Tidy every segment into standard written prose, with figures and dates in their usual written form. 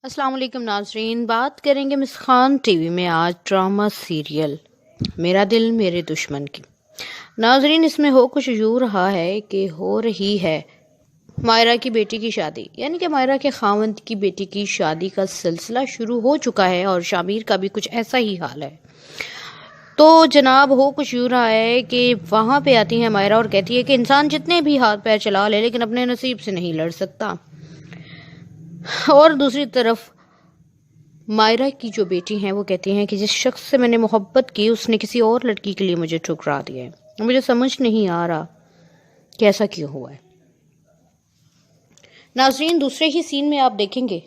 السلام علیکم ناظرین، بات کریں گے مس خان ٹی وی میں آج ڈرامہ سیریل میرا دل میرے دشمن کی۔ ناظرین، اس میں ہو کچھ یوں رہا ہے کہ ہو رہی ہے مائرہ کی بیٹی کی شادی، یعنی کہ مائرہ کے خاوند کی بیٹی کی شادی کا سلسلہ شروع ہو چکا ہے اور شامیر کا بھی کچھ ایسا ہی حال ہے۔ تو جناب ہو کچھ یوں رہا ہے کہ وہاں پہ آتی ہے مائرہ اور کہتی ہے کہ انسان جتنے بھی ہاتھ پیر چلا لے لیکن اپنے نصیب سے نہیں لڑ سکتا، اور دوسری طرف مائرہ کی جو بیٹی ہیں وہ کہتی ہیں کہ جس شخص سے میں نے محبت کی اس نے کسی اور لڑکی کے لیے مجھے ٹھکرا دیا ہے، مجھے سمجھ نہیں آ رہا کہ ایسا کیوں ہوا ہے۔ ناظرین، دوسرے ہی سین میں آپ دیکھیں گے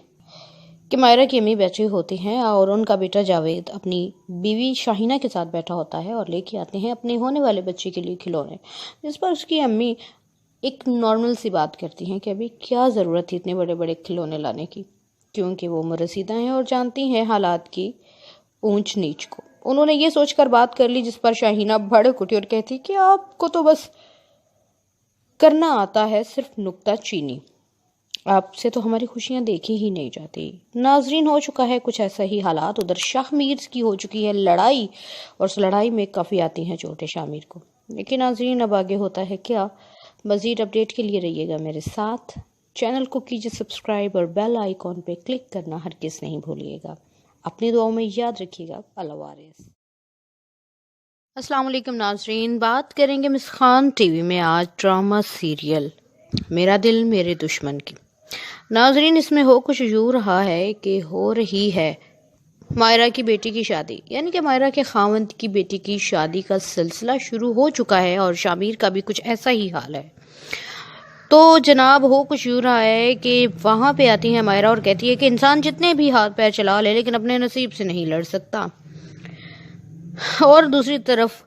کہ مائرہ کی امی بیٹھی ہوتی ہیں اور ان کا بیٹا جاوید اپنی بیوی شاہینہ کے ساتھ بیٹھا ہوتا ہے اور لے کے آتے ہیں اپنے ہونے والے بچے کے لیے کھلونے، جس پر اس کی امی ایک نارمل سی بات کرتی ہیں کہ ابھی کیا ضرورت تھی اتنے بڑے بڑے کھلونے لانے کی، کیونکہ وہ عمر رسیدہ ہیں اور جانتی ہیں حالات کی اونچ نیچ کو۔ انہوں نے یہ سوچ کر بات کر لی، جس پر شاہینہ بھڑک اٹھی اور کہتی کہ آپ کو تو بس کرنا آتا ہے صرف نکتہ چینی، آپ سے تو ہماری خوشیاں دیکھی ہی نہیں جاتی۔ ناظرین، ہو چکا ہے کچھ ایسا ہی حالات، ادھر شاہ میر کی ہو چکی ہے لڑائی اور اس لڑائی میں کافی آتی ہیں چوٹیں شامیر کو۔ لیکن ناظرین، اب آگے ہوتا ہے کیا؟ مزید اپڈیٹ کے لیے رہیے گا میرے ساتھ، چینل کو کیجیے سبسکرائب اور بیل آئیکن پہ کلک کرنا ہرگز نہیں بھولیے گا۔ اپنی دعاؤں میں یاد رکھیے گا۔ اللہ حافظ۔ السلام علیکم ناظرین، بات کریں گے مس خان ٹی وی میں آج ڈرامہ سیریل میرا دل میرے دشمن کی۔ ناظرین، اس میں ہو کچھ یوں رہا ہے کہ ہو رہی ہے مائرہ کی بیٹی کی شادی، یعنی کہ مائرہ کے خاوند کی بیٹی کی شادی کا سلسلہ شروع ہو چکا ہے اور شامیر کا بھی کچھ ایسا ہی حال ہے۔ تو جناب ہو کچھ یوں رہا ہے کہ وہاں پہ آتی ہے مائرہ اور کہتی ہے کہ انسان جتنے بھی ہاتھ پیر چلا لے لیکن اپنے نصیب سے نہیں لڑ سکتا، اور دوسری طرف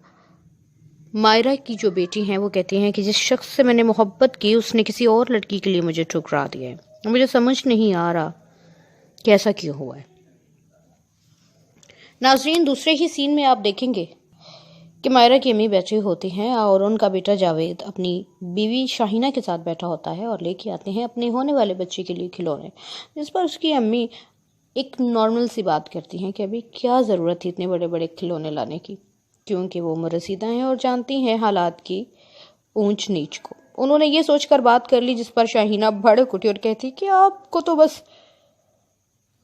مائرہ کی جو بیٹی ہیں وہ کہتی ہیں کہ جس شخص سے میں نے محبت کی اس نے کسی اور لڑکی کے لیے مجھے ٹھکرا دیا ہے، مجھے سمجھ نہیں آ رہا کہ ایسا کیوں ہوا ہے۔ ناظرین، دوسرے ہی سین میں آپ دیکھیں گے کہ مائرہ کی امی بیٹھی ہوتی ہیں اور ان کا بیٹا جاوید اپنی بیوی شاہینہ کے ساتھ بیٹھا ہوتا ہے اور لے کے آتے ہیں اپنے ہونے والے بچے کے لیے کھلونے، جس پر اس کی امی ایک نارمل سی بات کرتی ہیں کہ ابھی کیا ضرورت تھی اتنے بڑے بڑے کھلونے لانے کی، کیونکہ وہ عمر رسیدہ ہیں اور جانتی ہیں حالات کی اونچ نیچ کو۔ انہوں نے یہ سوچ کر بات کر لی، جس پر شاہینہ بھڑک اٹھی اور کہتی کہ آپ کو تو بس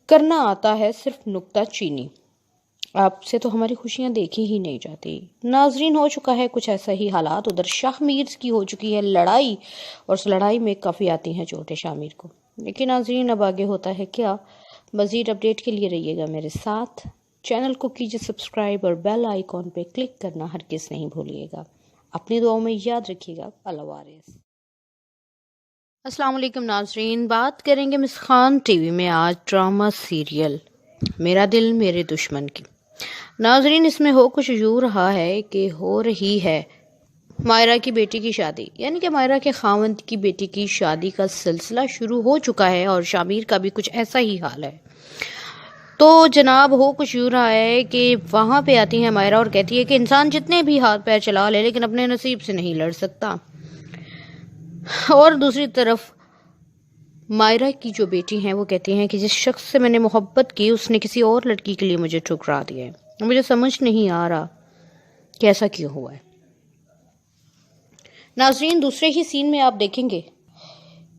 کرنا آتا ہے صرف نکتہ چینی، آپ سے تو ہماری خوشیاں دیکھی ہی نہیں جاتی۔ ناظرین، ہو چکا ہے کچھ ایسا ہی حالات، ادھر شاہ میر کی ہو چکی ہے لڑائی اور اس لڑائی میں کافی آتی ہیں چوٹیں شامیر کو۔ لیکن ناظرین، اب آگے ہوتا ہے کیا؟ مزید اپڈیٹ کے لیے رہیے گا میرے ساتھ، چینل کو کیجیے سبسکرائب اور بیل آئیکن پہ کلک کرنا ہرگز نہیں بھولیے گا۔ اپنی دعاؤں میں یاد رکھیے گا۔ اللہ حافظ۔ السلام علیکم ناظرین، بات کریں گے مس خان ٹی وی میں آج ڈرامہ سیریل میرا دل میرے دشمن کی۔ ناظرین، اس میں ہو کچھ یوں رہا ہے کہ ہو رہی ہے مائرہ کی بیٹی کی شادی، یعنی کہ مائرہ کے خاوند کی بیٹی کی شادی کا سلسلہ شروع ہو چکا ہے اور شامیر کا بھی کچھ ایسا ہی حال ہے۔ تو جناب ہو کچھ یوں رہا ہے کہ وہاں پہ آتی ہے مائرہ اور کہتی ہے کہ انسان جتنے بھی ہاتھ پیر چلا لے لیکن اپنے نصیب سے نہیں لڑ سکتا، اور دوسری طرف مائرہ کی جو بیٹی ہیں وہ کہتی ہیں کہ جس شخص سے میں نے محبت کی اس نے کسی اور لڑکی کے لیے مجھے ٹھکرا دیا ہے، مجھے سمجھ نہیں آ رہا کہ ایسا کیوں ہوا ہے۔ ناظرین، دوسرے ہی سین میں آپ دیکھیں گے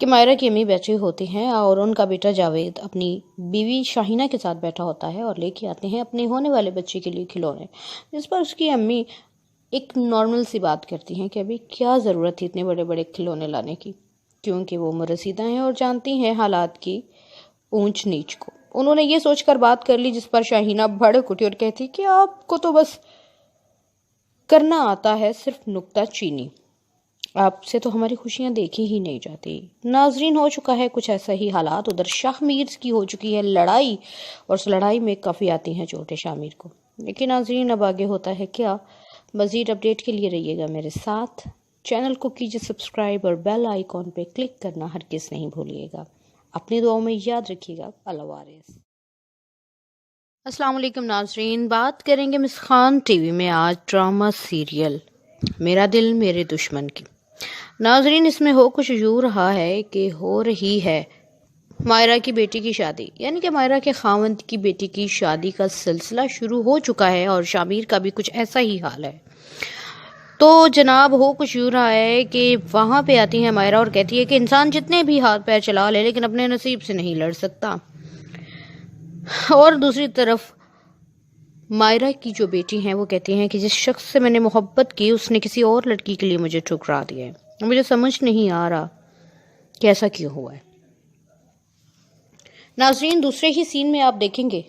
کہ مائرہ کی امی بیٹھی ہوتی ہیں اور ان کا بیٹا جاوید اپنی بیوی شاہینہ کے ساتھ بیٹھا ہوتا ہے اور لے کے آتے ہیں اپنے ہونے والے بچے کے لیے کھلونے، جس پر اس کی امی ایک نارمل سی بات کرتی ہیں کہ ابھی کیا ضرورت تھی اتنے بڑے بڑے کھلونے لانے کی، کیونکہ وہ عمر رسیدہ ہیں اور جانتی ہیں حالات کی اونچ نیچ کو۔ انہوں نے یہ سوچ کر بات کر لی، جس پر شاہینہ بھڑک اٹھی اور کہتی کہ آپ کو تو بس کرنا آتا ہے صرف نکتہ چینی، آپ سے تو ہماری خوشیاں دیکھی ہی نہیں جاتی۔ ناظرین، ہو چکا ہے کچھ ایسا ہی حالات، ادھر شاہ میر کی ہو چکی ہے لڑائی اور اس لڑائی میں کافی آتی ہیں چوٹیں شامیر کو۔ لیکن ناظرین، اب آگے ہوتا ہے کیا؟ مزید اپڈیٹ کے لیے رہیے گا میرے ساتھ، چینل کو کیجیے سبسکرائب اور بیل آئیکن پہ کلک کرنا ہرگز نہیں بھولیے گا۔ اپنی دعاؤں میں یاد رکھیے گا۔ اللہ حافظ۔ السلام علیکم ناظرین، بات کریں گے مس خان ٹی وی میں آج ڈرامہ سیریل میرا دل میرے دشمن کی۔ ناظرین، اس میں ہو کچھ یوں رہا ہے کہ ہو رہی ہے مائرہ کی بیٹی کی شادی یعنی کہ مائرہ کے خاوند کی بیٹی کی شادی کا سلسلہ شروع ہو چکا ہے اور شامیر کا بھی کچھ ایسا ہی حال ہے۔ تو جناب ہو کچھ یوں رہا ہے کہ وہاں پہ آتی ہے مائرہ اور کہتی ہے کہ انسان جتنے بھی ہاتھ پیر چلا لے لیکن اپنے نصیب سے نہیں لڑ سکتا۔ اور دوسری طرف مائرہ کی جو بیٹی ہیں وہ کہتی ہیں کہ جس شخص سے میں نے محبت کی اس نے کسی اور لڑکی کے لیے مجھے ٹھکرا دیا ہے۔ مجھے سمجھ نہیں آ رہا کہ ایسا کیوں ہوا ہے۔ ناظرین دوسرے ہی سین میں آپ دیکھیں گے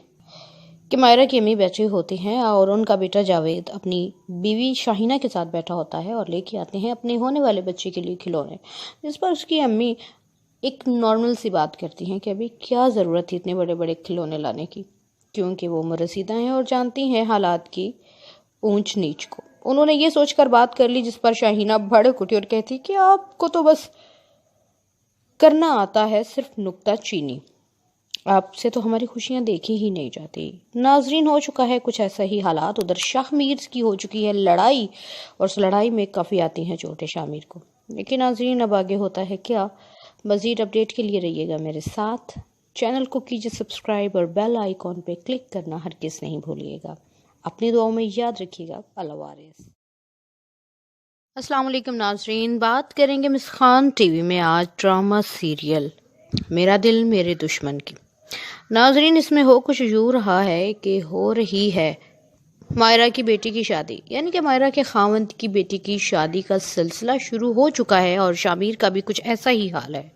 کہ مائرہ کی امی بیٹھی ہوتی ہیں اور ان کا بیٹا جاوید اپنی بیوی شاہینہ کے ساتھ بیٹھا ہوتا ہے اور لے کے آتے ہیں اپنے ہونے والے بچے کے لیے کھلونے، جس پر اس کی امی ایک نارمل سی بات کرتی ہیں کہ ابھی کیا ضرورت تھی اتنے بڑے بڑے کھلونے لانے کی، کیونکہ وہ عمر رسیدہ ہیں اور جانتی ہیں حالات کی اونچ نیچ کو۔ انہوں نے یہ سوچ کر بات کر لی جس پر شاہینہ بھڑک اٹھی اور کہتی کہ آپ کو تو بس کرنا آتا ہے صرف نکتہ چینی، آپ سے تو ہماری خوشیاں دیکھی ہی نہیں جاتی۔ ناظرین ہو چکا ہے کچھ ایسا ہی حالات، ادھر شاہ میر کی ہو چکی ہے لڑائی اور اس لڑائی میں کافی آتی ہیں چوٹیں شاہ میر کو۔ لیکن ناظرین اب آگے ہوتا ہے کیا؟ مزید اپڈیٹ کے لیے رہیے گا میرے ساتھ، چینل کو کیجیے سبسکرائب اور بیل آئیکن پہ کلک کرنا ہرگز نہیں بھولیے گا۔ اپنی دعاؤں میں یاد رکھیے گا۔ اللہ حافظ۔ السلام علیکم ناظرین، بات کریں گے مس خان ٹی وی میں آج ڈرامہ سیریل میرا دل میرے دشمن کی۔ ناظرین اس میں ہو کچھ یوں رہا ہے کہ ہو رہی ہے مائرہ کی بیٹی کی شادی یعنی کہ مائرہ کے خاوند کی بیٹی کی شادی کا سلسلہ شروع ہو چکا ہے اور شامیر کا بھی کچھ ایسا ہی حال ہے۔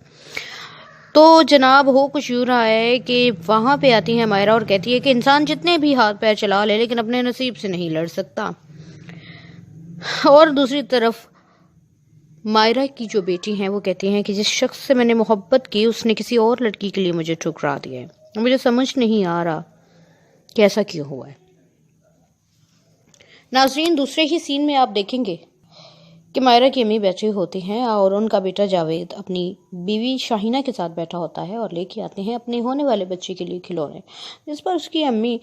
تو جناب ہو کچھ یوں رہا ہے کہ وہاں پہ آتی ہے مائرہ اور کہتی ہے کہ انسان جتنے بھی ہاتھ پیر چلا لے لیکن اپنے نصیب سے نہیں لڑ سکتا۔ اور دوسری طرف مائرہ کی جو بیٹی ہیں وہ کہتی ہیں کہ جس شخص سے میں نے محبت کی اس نے کسی اور لڑکی کے لیے مجھے ٹھکرا دیا ہے۔ مجھے سمجھ نہیں آ رہا کہ ایسا کیوں ہوا ہے۔ ناظرین دوسرے ہی سین میں آپ دیکھیں گے کہ مائرہ کی امی بیٹھی ہوتی ہیں اور ان کا بیٹا جاوید اپنی بیوی شاہینہ کے ساتھ بیٹھا ہوتا ہے اور لے کے آتے ہیں اپنے ہونے والے بچے کے لیے کھلونے، جس پر اس کی امی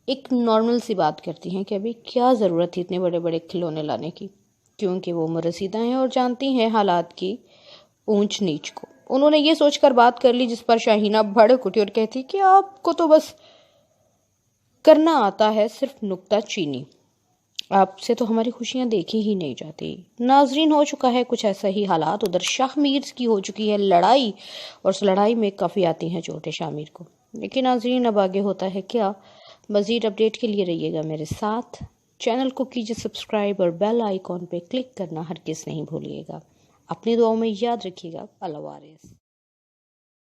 ایک نارمل سی بات کرتی ہیں کہ ابھی کیا ضرورت تھی اتنے بڑے بڑے کھلونے لانے کی، کیونکہ وہ عمر رسیدہ ہیں اور جانتی ہیں حالات کی اونچ نیچ کو۔ انہوں نے یہ سوچ کر بات کر لی جس پر شاہینہ بھڑک اٹھی اور کہتی کہ آپ کو تو بس کرنا آتا ہے صرف نکتہ چینی، آپ سے تو ہماری خوشیاں دیکھی ہی نہیں جاتی۔ ناظرین ہو چکا ہے کچھ ایسا ہی حالات، ادھر شاہ میر کی ہو چکی ہے لڑائی اور اس لڑائی میں کافی آتی ہیں چوٹیں شاہ میر کو۔ لیکن ناظرین اب آگے ہوتا ہے کیا؟ مزید اپڈیٹ کے لیے رہیے گا میرے ساتھ، چینل کو کیجیے سبسکرائب اور بیل آئیکن پہ کلک کرنا ہرگز نہیں بھولیے گا۔ اپنی دعاؤں میں یاد رکھیے گا۔ اللہ حافظ۔